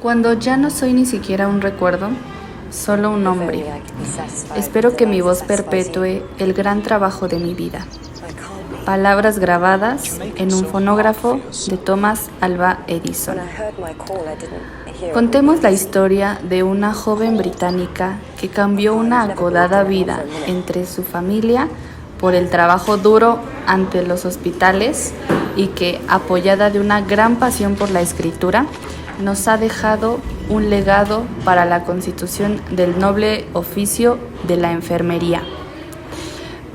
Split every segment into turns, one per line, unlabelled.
Cuando ya no soy ni siquiera un recuerdo, solo un nombre, espero que mi voz perpetúe el gran trabajo de mi vida. Palabras grabadas en un fonógrafo de Thomas Alva Edison. Contemos la historia de una joven británica que cambió una acodada vida entre su familia por el trabajo duro ante los hospitales y que, apoyada de una gran pasión por la escritura, nos ha dejado un legado para la constitución del noble oficio de la enfermería.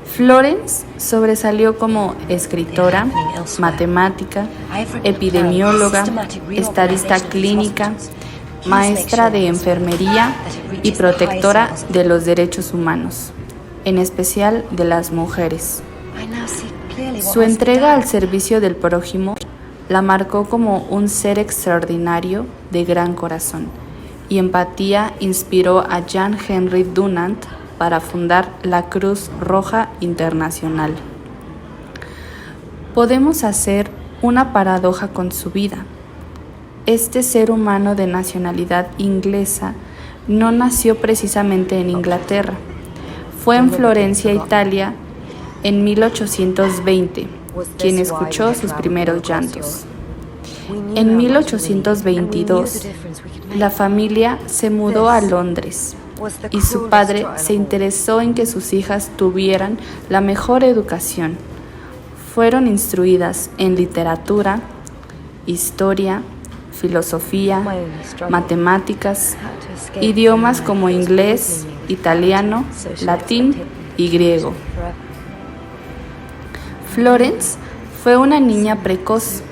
Florence sobresalió como escritora, matemática, epidemióloga, estadista clínica, maestra de enfermería y protectora de los derechos humanos, en especial de las mujeres. Su entrega al servicio del prójimo la marcó como un ser extraordinario de gran corazón, y empatía inspiró a Jean Henry Dunant para fundar la Cruz Roja Internacional. Podemos hacer una paradoja con su vida. Este ser humano de nacionalidad inglesa no nació precisamente en Inglaterra. Fue en Florencia, Italia, en 1820, quien escuchó sus primeros llantos. En 1822, la familia se mudó a Londres y su padre se interesó en que sus hijas tuvieran la mejor educación. Fueron instruidas en literatura, historia, filosofía, matemáticas, idiomas como inglés, italiano, latín y griego. Florence fue una niña precoz,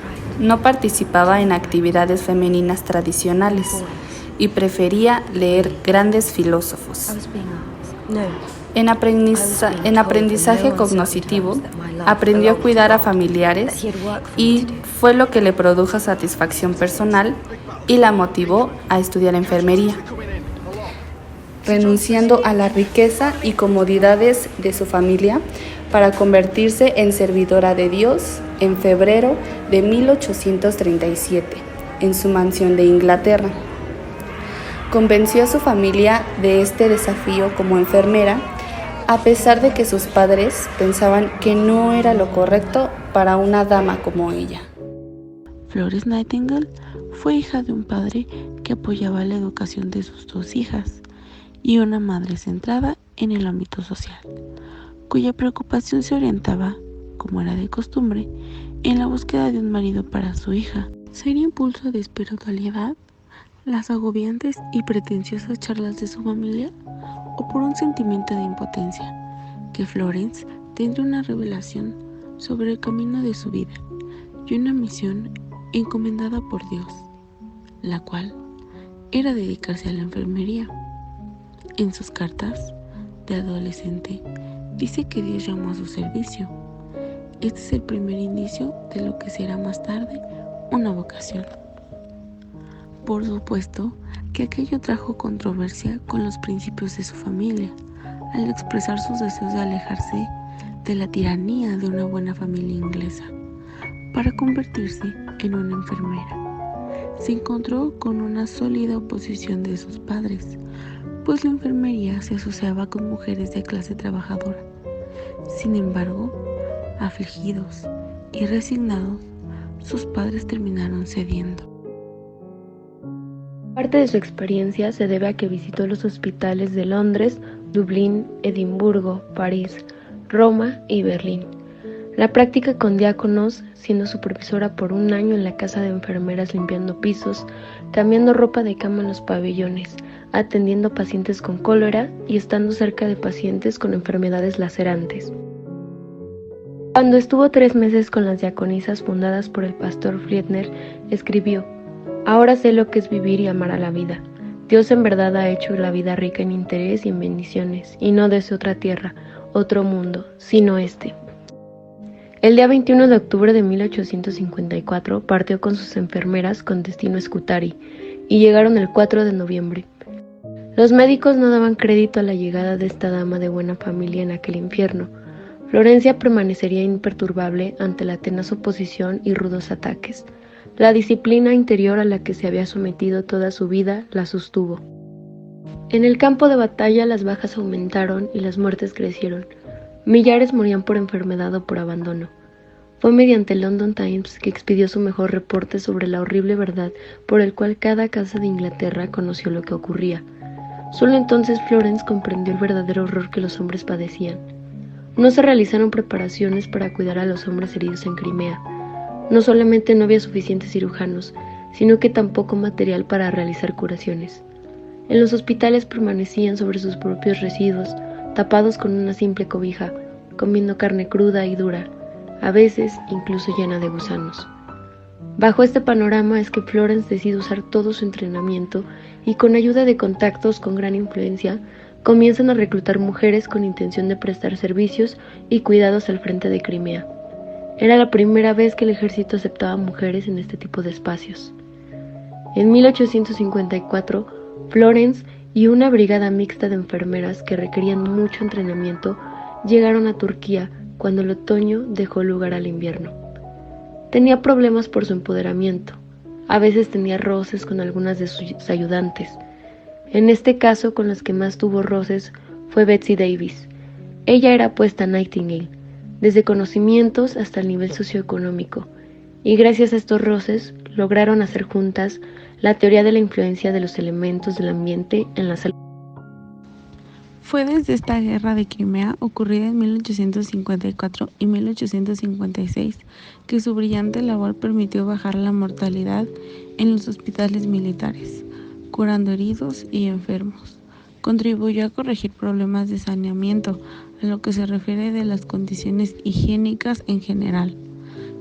no participaba en actividades femeninas tradicionales y prefería leer grandes filósofos. En aprendizaje cognitivo, aprendió a cuidar a familiares y fue lo que le produjo satisfacción personal y la motivó a estudiar enfermería. Renunciando a la riqueza y comodidades de su familia para convertirse en servidora de Dios en febrero de 1837, en su mansión de Inglaterra. Convenció a su familia de este desafío como enfermera, a pesar de que sus padres pensaban que no era lo correcto para una dama como ella.
Florence Nightingale fue hija de un padre que apoyaba la educación de sus dos hijas y una madre centrada en el ámbito social, cuya preocupación se orientaba, como era de costumbre, en la búsqueda de un marido para su hija. ¿Sería impulso de espiritualidad, las agobiantes y pretenciosas charlas de su familia, o por un sentimiento de impotencia, que Florence tendría una revelación sobre el camino de su vida y una misión encomendada por Dios, la cual era dedicarse a la enfermería? En sus cartas de adolescente dice que Dios llamó a su servicio. Este es el primer indicio de lo que será más tarde una vocación. Por supuesto que aquello trajo controversia con los principios de su familia, al expresar sus deseos de alejarse de la tiranía de una buena familia inglesa para convertirse en una enfermera. Se encontró con una sólida oposición de sus padres, pues la enfermería se asociaba con mujeres de clase trabajadora. Sin embargo, afligidos y resignados, sus padres terminaron cediendo.
Parte de su experiencia se debe a que visitó los hospitales de Londres, Dublín, Edimburgo, París, Roma y Berlín. La práctica con diáconos, siendo supervisora por un año en la casa de enfermeras limpiando pisos, cambiando ropa de cama en los pabellones, atendiendo pacientes con cólera y estando cerca de pacientes con enfermedades lacerantes. Cuando estuvo 3 meses con las diaconisas fundadas por el pastor Friedner, escribió: «Ahora sé lo que es vivir y amar a la vida. Dios en verdad ha hecho la vida rica en interés y en bendiciones, y no desde otra tierra, otro mundo, sino este». El día 21 de octubre de 1854 partió con sus enfermeras con destino a Scutari y llegaron el 4 de noviembre. Los médicos no daban crédito a la llegada de esta dama de buena familia en aquel infierno. Florencia permanecería imperturbable ante la tenaz oposición y rudos ataques. La disciplina interior a la que se había sometido toda su vida la sostuvo. En el campo de batalla las bajas aumentaron y las muertes crecieron. Millares morían por enfermedad o por abandono. Fue mediante el London Times que expidió su mejor reporte sobre la horrible verdad por el cual cada casa de Inglaterra conoció lo que ocurría. Solo entonces Florence comprendió el verdadero horror que los hombres padecían. No se realizaron preparaciones para cuidar a los hombres heridos en Crimea. No solamente no había suficientes cirujanos, sino que tampoco material para realizar curaciones. En los hospitales permanecían sobre sus propios residuos, tapados con una simple cobija, comiendo carne cruda y dura, a veces incluso llena de gusanos. Bajo este panorama es que Florence decide usar todo su entrenamiento y con ayuda de contactos con gran influencia, comienzan a reclutar mujeres con intención de prestar servicios y cuidados al frente de Crimea. Era la primera vez que el ejército aceptaba mujeres en este tipo de espacios. En 1854, Florence y una brigada mixta de enfermeras que requerían mucho entrenamiento llegaron a Turquía cuando el otoño dejó lugar al invierno. Tenía problemas por su empoderamiento. A veces tenía roces con algunas de sus ayudantes. En este caso, con las que más tuvo roces fue Betsy Davis. Ella era apuesta Nightingale, desde conocimientos hasta el nivel socioeconómico, y gracias a estos roces lograron hacer juntas la teoría de la influencia de los elementos del ambiente en la salud.
Fue desde esta guerra de Crimea, ocurrida en 1854 y 1856, que su brillante labor permitió bajar la mortalidad en los hospitales militares, curando heridos y enfermos. Contribuyó a corregir problemas de saneamiento, a lo que se refiere de las condiciones higiénicas en general.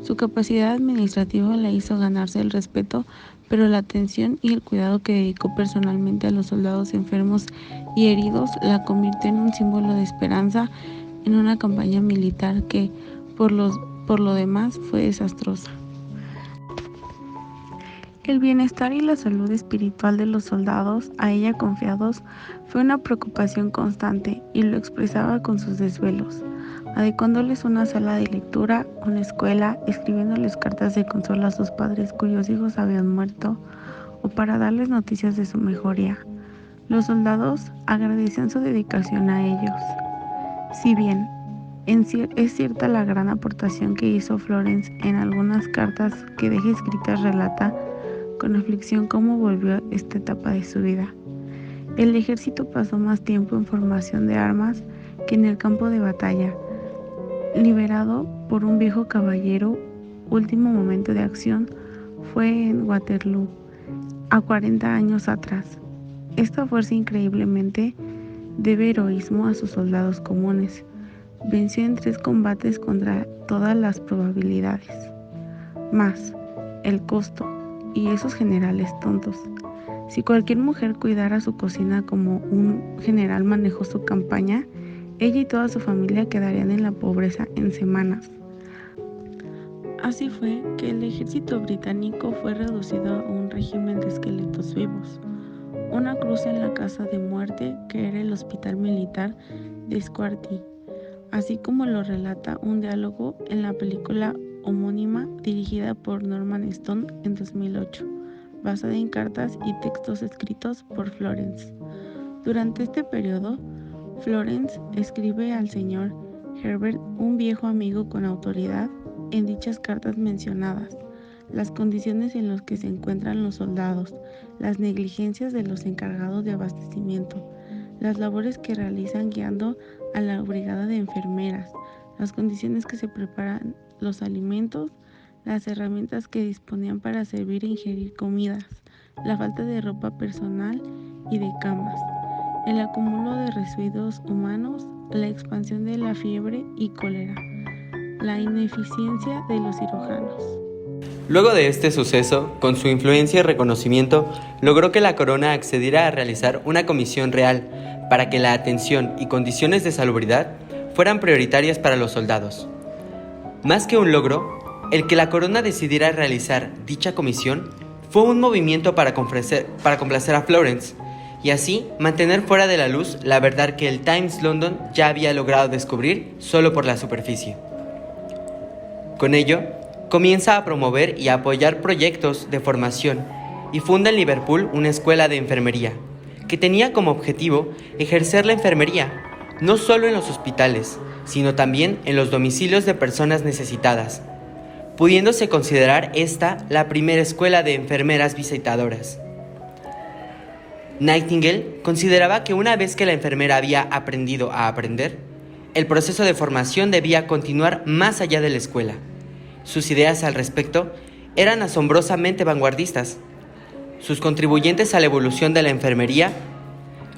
Su capacidad administrativa la hizo ganarse el respeto, pero la atención y el cuidado que dedicó personalmente a los soldados enfermos y heridos la convirtió en un símbolo de esperanza en una campaña militar que, por lo demás, fue desastrosa. El bienestar y la salud espiritual de los soldados, a ella confiados, fue una preocupación constante y lo expresaba con sus desvelos, adecuándoles una sala de lectura, una escuela, escribiéndoles cartas de consuelo a sus padres cuyos hijos habían muerto, o para darles noticias de su mejoría. Los soldados agradecían su dedicación a ellos. Si bien es cierta la gran aportación que hizo Florence en algunas cartas que deja escritas, relata con aflicción cómo volvió esta etapa de su vida. El ejército pasó más tiempo en formación de armas que en el campo de batalla. Liberado por un viejo caballero, último momento de acción fue en Waterloo, a 40 años atrás. Esta fuerza increíblemente debe heroísmo a sus soldados comunes. Venció en 3 combates contra todas las probabilidades. Más el costo y esos generales tontos. Si cualquier mujer cuidara su cocina como un general manejó su campaña, ella y toda su familia quedarían en la pobreza en semanas. Así fue que el ejército británico fue reducido a un régimen de esqueletos vivos, una cruz en la casa de muerte que era el hospital militar de Squarty, así como lo relata un diálogo en la película homónima dirigida por Norman Stone en 2008, basada en cartas y textos escritos por Florence. Durante este periodo, Florence escribe al señor Herbert, un viejo amigo con autoridad, en dichas cartas mencionadas, las condiciones en las que se encuentran los soldados, las negligencias de los encargados de abastecimiento, las labores que realizan guiando a la brigada de enfermeras, las condiciones que se preparan los alimentos, las herramientas que disponían para servir e ingerir comidas, la falta de ropa personal y de camas, el acúmulo de residuos humanos, la expansión de la fiebre y cólera, la ineficiencia de los cirujanos.
Luego de este suceso, con su influencia y reconocimiento, logró que la corona accediera a realizar una comisión real para que la atención y condiciones de salubridad fueran prioritarias para los soldados. Más que un logro, el que la corona decidiera realizar dicha comisión fue un movimiento para complacer a Florence y así mantener fuera de la luz la verdad que el Times London ya había logrado descubrir solo por la superficie. Con ello, comienza a promover y a apoyar proyectos de formación y funda en Liverpool una escuela de enfermería, que tenía como objetivo ejercer la enfermería no solo en los hospitales, sino también en los domicilios de personas necesitadas, pudiéndose considerar esta la primera escuela de enfermeras visitadoras. Nightingale consideraba que una vez que la enfermera había aprendido a aprender, el proceso de formación debía continuar más allá de la escuela. Sus ideas al respecto eran asombrosamente vanguardistas. Sus contribuyentes a la evolución de la enfermería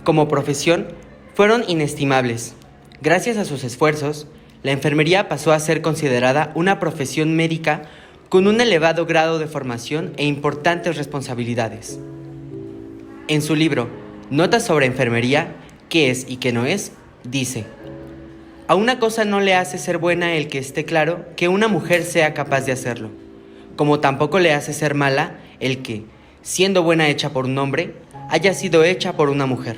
como profesión fueron inestimables. Gracias a sus esfuerzos, la enfermería pasó a ser considerada una profesión médica con un elevado grado de formación e importantes responsabilidades. En su libro, Notas sobre enfermería, ¿qué es y qué no es?, dice: a una cosa no le hace ser buena el que esté claro que una mujer sea capaz de hacerlo, como tampoco le hace ser mala el que, siendo buena hecha por un hombre, haya sido hecha por una mujer.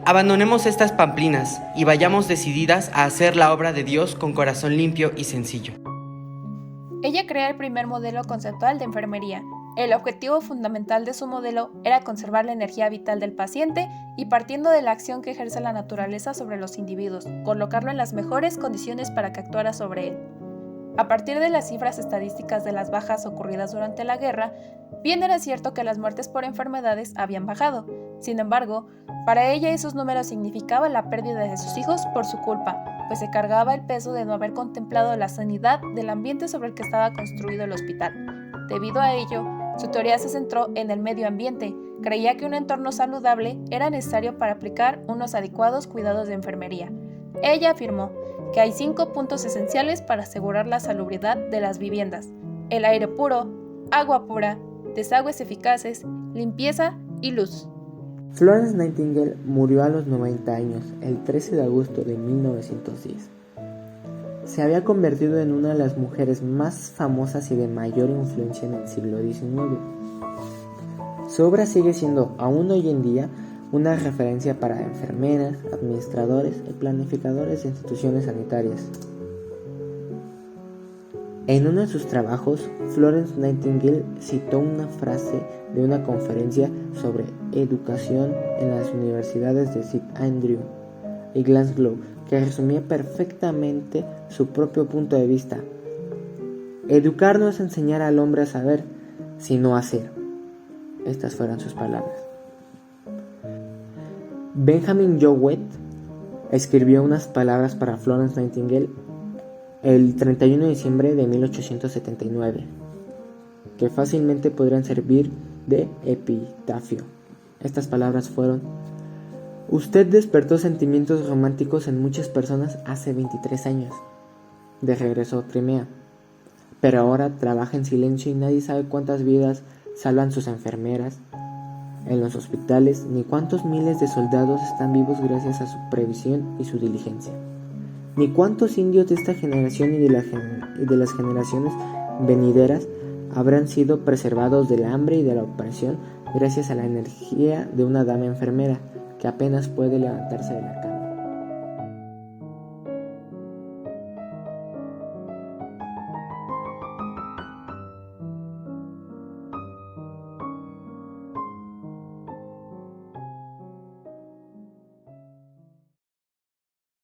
Abandonemos estas pamplinas y vayamos decididas a hacer la obra de Dios con corazón limpio y sencillo.
Ella crea el primer modelo conceptual de enfermería. El objetivo fundamental de su modelo era conservar la energía vital del paciente y, partiendo de la acción que ejerce la naturaleza sobre los individuos, colocarlo en las mejores condiciones para que actuara sobre él. A partir de las cifras estadísticas de las bajas ocurridas durante la guerra, bien era cierto que las muertes por enfermedades habían bajado. Sin embargo, para ella esos números significaban la pérdida de sus hijos por su culpa, pues se cargaba el peso de no haber contemplado la sanidad del ambiente sobre el que estaba construido el hospital. Debido a ello, su teoría se centró en el medio ambiente. Creía que un entorno saludable era necesario para aplicar unos adecuados cuidados de enfermería. Ella afirmó que hay 5 puntos esenciales para asegurar la salubridad de las viviendas: el aire puro, agua pura, desagües eficaces, limpieza y luz.
Florence Nightingale murió a los 90 años, el 13 de agosto de 1910. Se había convertido en una de las mujeres más famosas y de mayor influencia en el siglo XIX. Su obra sigue siendo, aún hoy en día, una referencia para enfermeras, administradores y planificadores de instituciones sanitarias. En uno de sus trabajos, Florence Nightingale citó una frase de una conferencia sobre educación en las universidades de St. Andrew y Glasgow, que resumía perfectamente su propio punto de vista. Educar no es enseñar al hombre a saber, sino a hacer. Estas fueron sus palabras. Benjamin Jowett escribió unas palabras para Florence Nightingale el 31 de diciembre de 1879, que fácilmente podrían servir de epitafio. Estas palabras fueron: usted despertó sentimientos románticos en muchas personas hace 23 años, de regreso a Crimea, pero ahora trabaja en silencio y nadie sabe cuántas vidas salvan sus enfermeras en los hospitales, ni cuántos miles de soldados están vivos gracias a su previsión y su diligencia, ni cuántos indios de esta generación y de las generaciones venideras habrán sido preservados del hambre y de la opresión gracias a la energía de una dama enfermera que apenas puede levantarse de la cama.